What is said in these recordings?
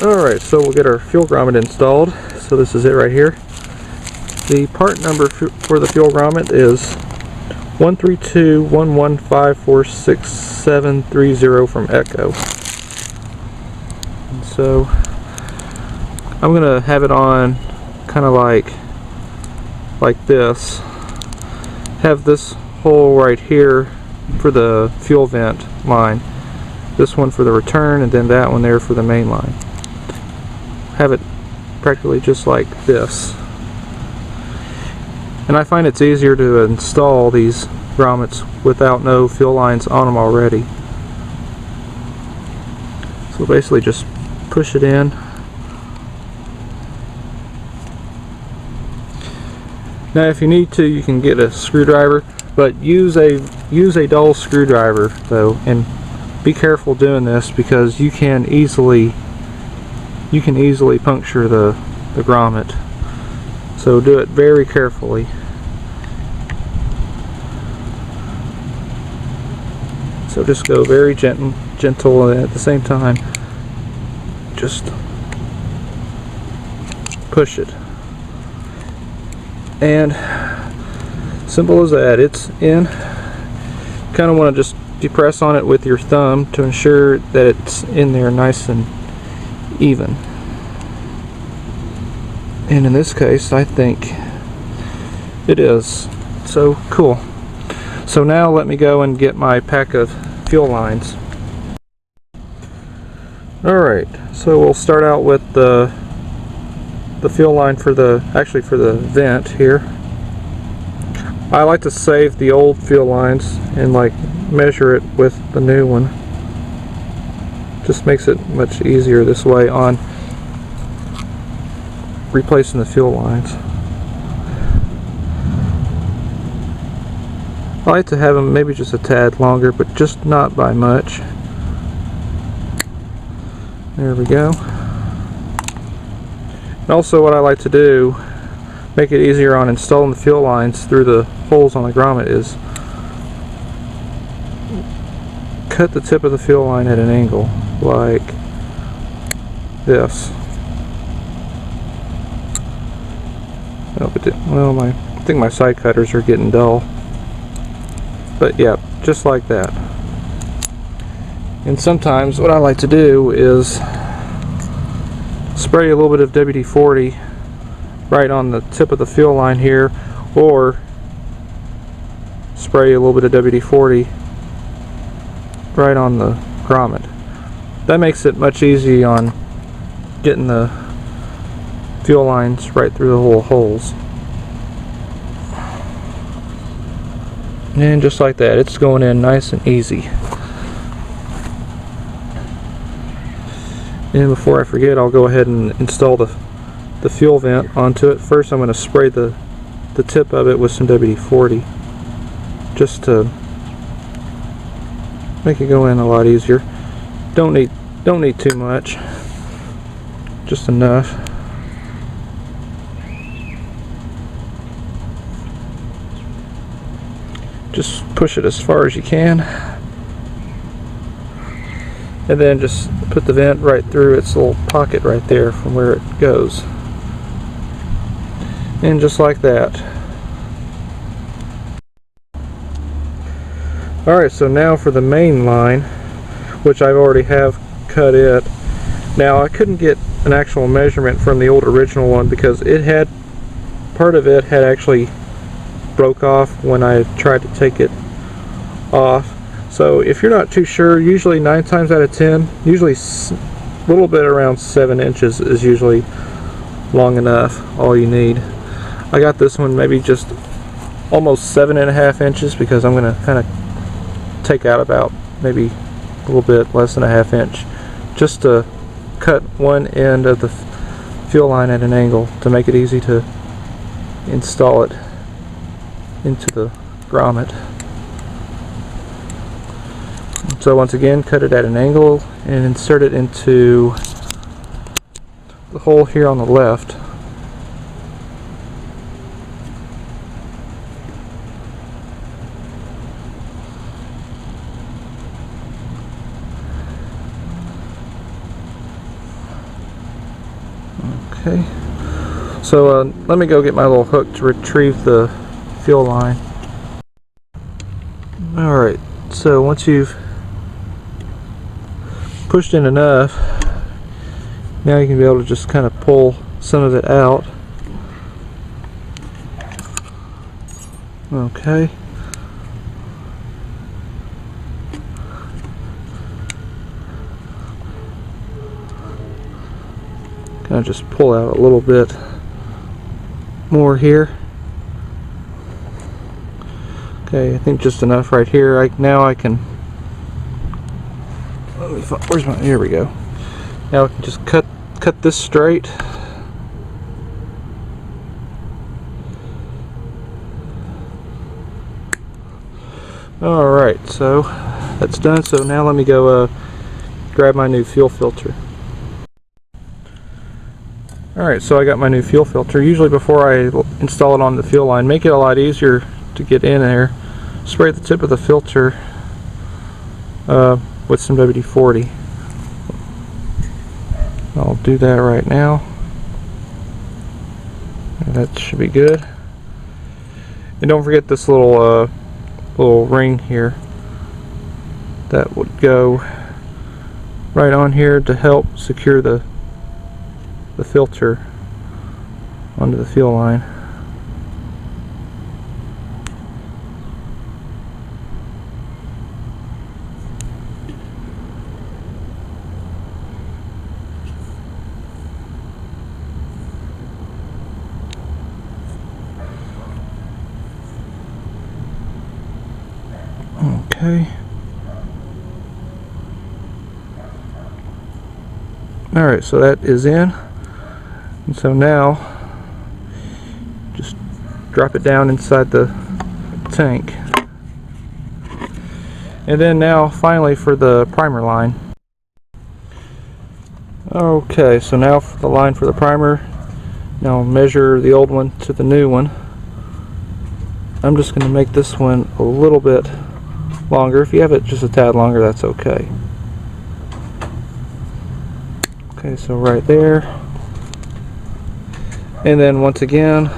Alright, so we'll get our fuel grommet installed. So this is it right here. The part number for the fuel grommet is 13211546730 from Echo. And so I'm gonna have it on kind of like this. Have this hole right here for the fuel vent line, this one for the return, and then that one there for the main line. Have it practically just like this. And I find it's easier to install these grommets without no fuel lines on them already. So basically just push it in. Now if you need to, you can get a screwdriver, but use a dull screwdriver though, and be careful doing this because you can easily puncture the grommet. So do it very carefully. So just go very gentle, and at the same time just push it. And simple as that, it's in. Kind of want to just depress on it with your thumb to ensure that it's in there nice and even. And in this case, I think it is. So cool. So now let me go and get my pack of fuel lines. Alright, so we'll start out with the fuel line for the vent here. I like to save the old fuel lines and like measure it with the new one. Just makes it much easier this way on replacing the fuel lines. I like to have them maybe just a tad longer, but just not by much. There we go. And also what I like to do, make it easier on installing the fuel lines through the holes on the grommet, is cut the tip of the fuel line at an angle, like this. Well, I think my side cutters are getting dull. But yeah, just like that. And sometimes what I like to do is spray a little bit of WD-40 right on the tip of the fuel line here, or spray a little bit of WD-40 right on the grommet. That makes it much easier on getting the fuel lines right through the little holes. And just like that, it's going in nice and easy. And before I forget, I'll go ahead and install the fuel vent onto it. First I'm going to spray the tip of it with some WD-40 just to make it go in a lot easier. Don't need too much, just enough. Just push it as far as you can, and then just put the vent right through its little pocket right there from where it goes, and just like that. Alright, so now for the main line, which I already have cut it. Now I couldn't get an actual measurement from the old original one because it had, part of it had actually broke off when I tried to take it off. So if you're not too sure, usually 9 times out of 10, usually a little bit around 7 inches is usually long enough, all you need. I got this one maybe just almost 7.5 inches because I'm going to kind of take out about maybe a little bit less than a ½ inch just to cut one end of the fuel line at an angle to make it easy to install it into the grommet. So once again, cut it at an angle and insert it into the hole here on the left. Okay, so let me go get my little hook to retrieve the fuel line. Alright, so once you've pushed in enough, now you can be able to just kind of pull some of it out. Okay. Kind of just pull out a little bit more here. Okay, I think just enough right here. Now I can. Where's my? Here we go. Now I can just cut this straight. All right, so that's done. So now let me go grab my new fuel filter. Alright, so I got my new fuel filter. Usually before I install it on the fuel line, make it a lot easier to get in there, spray the tip of the filter with some WD-40. I'll do that right now. That should be good. And don't forget this little ring here. That would go right on here to help secure the filter onto the fuel line. Okay. Alright, so that is in. And so now, just drop it down inside the tank. And then now, finally, for the primer line. Okay, so now for the line for the primer. Now measure the old one to the new one. I'm just going to make this one a little bit longer. If you have it just a tad longer, that's okay. Okay, so right there. And then once again,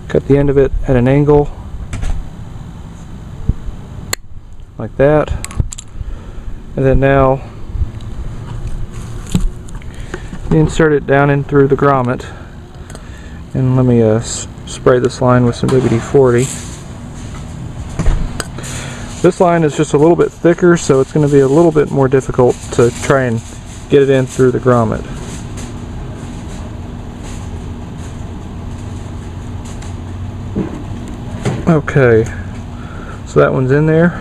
cut the end of it at an angle, like that. And then now, insert it down in through the grommet. And let me spray this line with some WD-40. This line is just a little bit thicker, so it's going to be a little bit more difficult to try and get it in through the grommet. Okay, so that one's in there.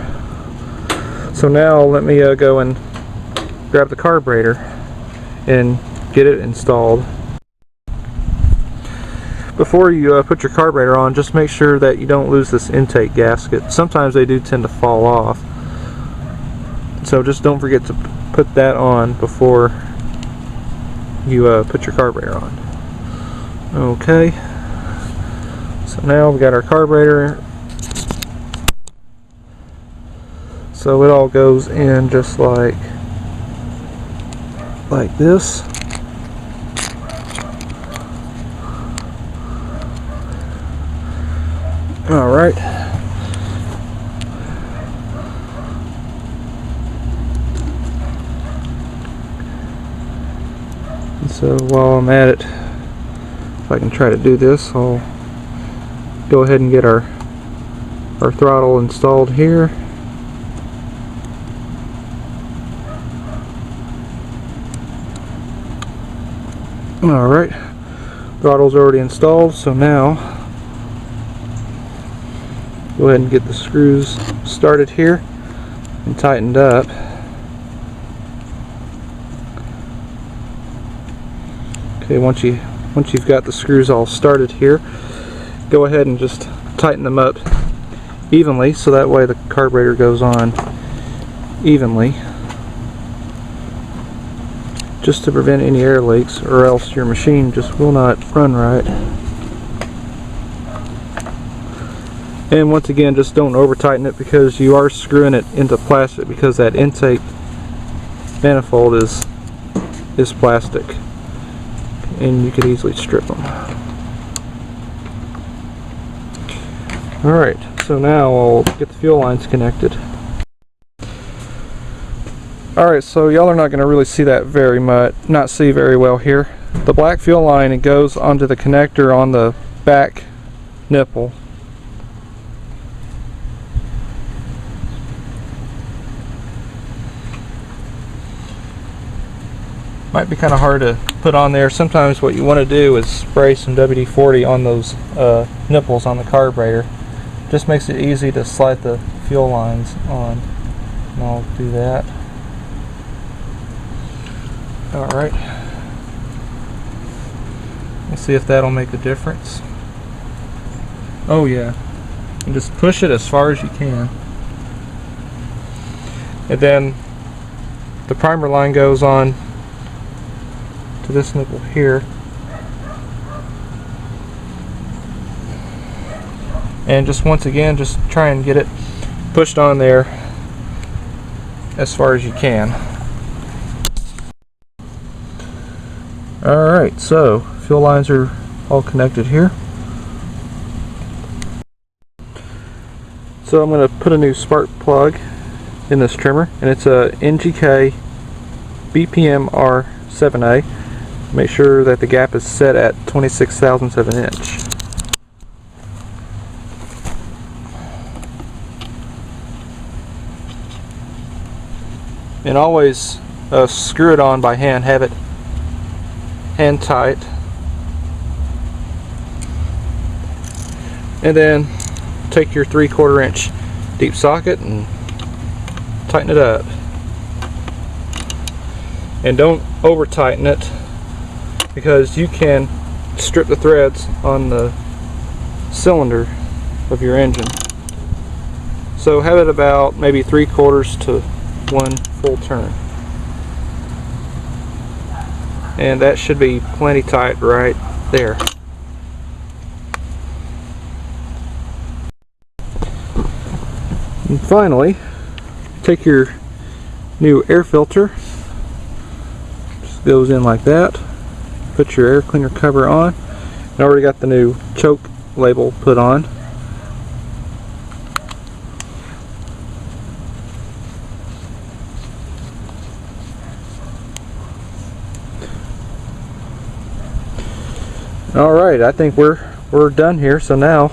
So now let me go and grab the carburetor and get it installed. Before you put your carburetor on, just make sure that you don't lose this intake gasket. Sometimes they do tend to fall off. So just don't forget to put that on before you put your carburetor on. Okay, so now we got our carburetor. So it all goes in just like this. All right. So while I'm at it, if I can try to do this, I'll go ahead and get our throttle installed here. Alright, throttle's already installed, so now go ahead and get the screws started here and tightened up. Okay, once you've got the screws all started here, go ahead and just tighten them up evenly, so that way the carburetor goes on evenly, just to prevent any air leaks, or else your machine just will not run right. And once again, just don't over tighten it, because you are screwing it into plastic, because that intake manifold is is plastic, and you could easily strip them. Alright, so now I'll get the fuel lines connected. Alright, so y'all are not going to really see that very well here. The black fuel line, it goes onto the connector on the back nipple. Might be kind of hard to put on there. Sometimes what you want to do is spray some WD-40 on those nipples on the carburetor. Just makes it easy to slide the fuel lines on. And I'll do that. Alright. Let's see if that'll make a difference. Oh yeah. And just push it as far as you can. And then the primer line goes on to this nipple here, and just once again just try and get it pushed on there as far as you can. Alright, so fuel lines are all connected here. So I'm going to put a new spark plug in this trimmer, and it's a NGK BPM R7A. Make sure that the gap is set at 26/1000 of an inch. And always screw it on by hand. Have it hand tight. And then take your 3/4 inch deep socket and tighten it up. And don't over tighten it, because you can strip the threads on the cylinder of your engine. So have it about maybe 3/4 to 1 full turn. And that should be plenty tight right there. And finally, take your new air filter, just goes in like that. Put your air cleaner cover on. I already got the new choke label put on. Alright, I think we're done here, so now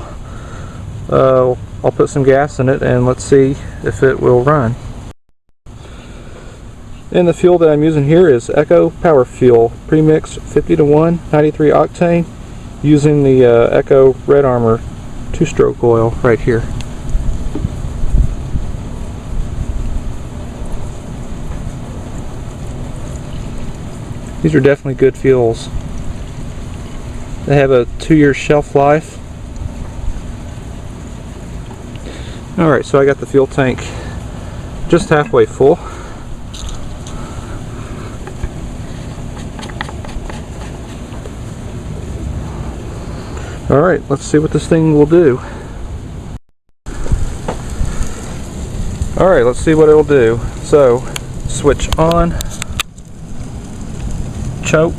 I'll put some gas in it and let's see if it will run. And the fuel that I'm using here is Echo Power Fuel Premix 50:1 93 octane, using the Echo Red Armor 2-stroke oil right here. These are definitely good fuels. They have a 2-year shelf life. Alright, so I got the fuel tank just halfway full. Alright, let's see what this thing will do. Alright, let's see what it'll do. So, switch on, choke,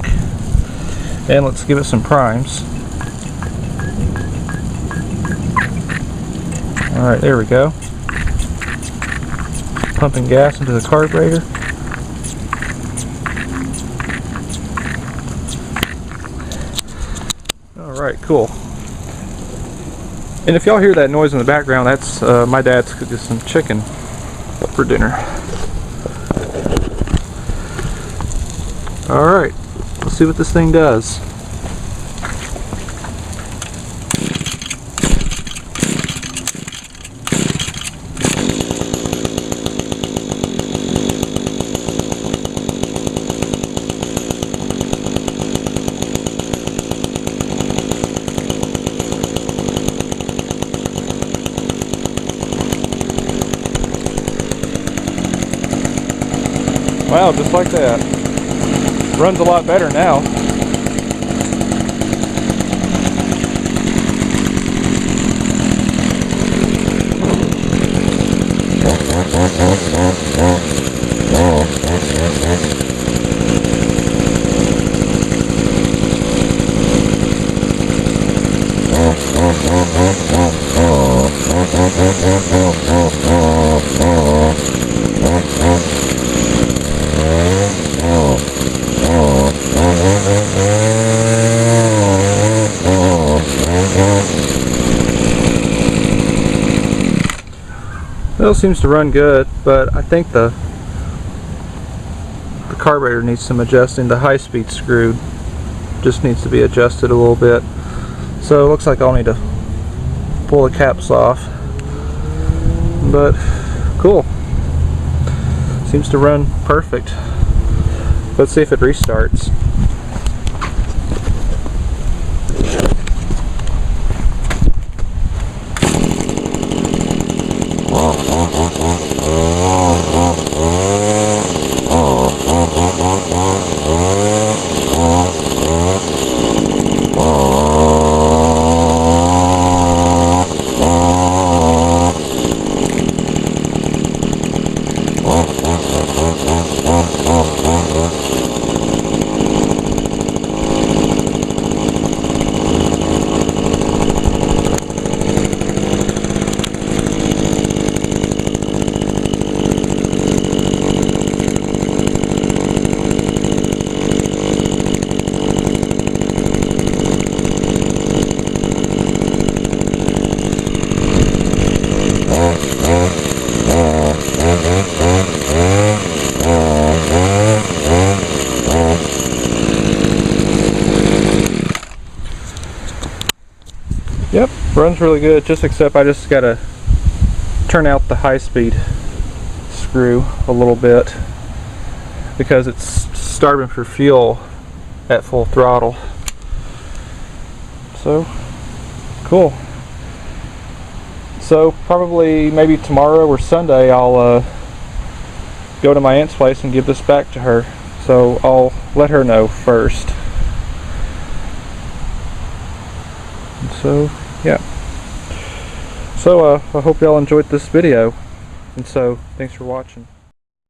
and let's give it some primes. Alright, there we go. Pumping gas into the carburetor. Alright, cool. And if y'all hear that noise in the background, that's my dad's cooking some chicken for dinner. Alright, let's see what this thing does. Wow, just like that. Runs a lot better now. seems to run good, but I think the carburetor needs some adjusting. The high-speed screw just needs to be adjusted a little bit. So it looks like I'll need to pull the caps off. But cool. Seems to run perfect. Let's see if it restarts. Yep, runs really good, just except I just gotta turn out the high-speed screw a little bit because it's starving for fuel at full throttle. So, cool. So probably maybe tomorrow or Sunday I'll go to my aunt's place and give this back to her. So I'll let her know first. So yeah. So I hope y'all enjoyed this video, and so thanks for watching.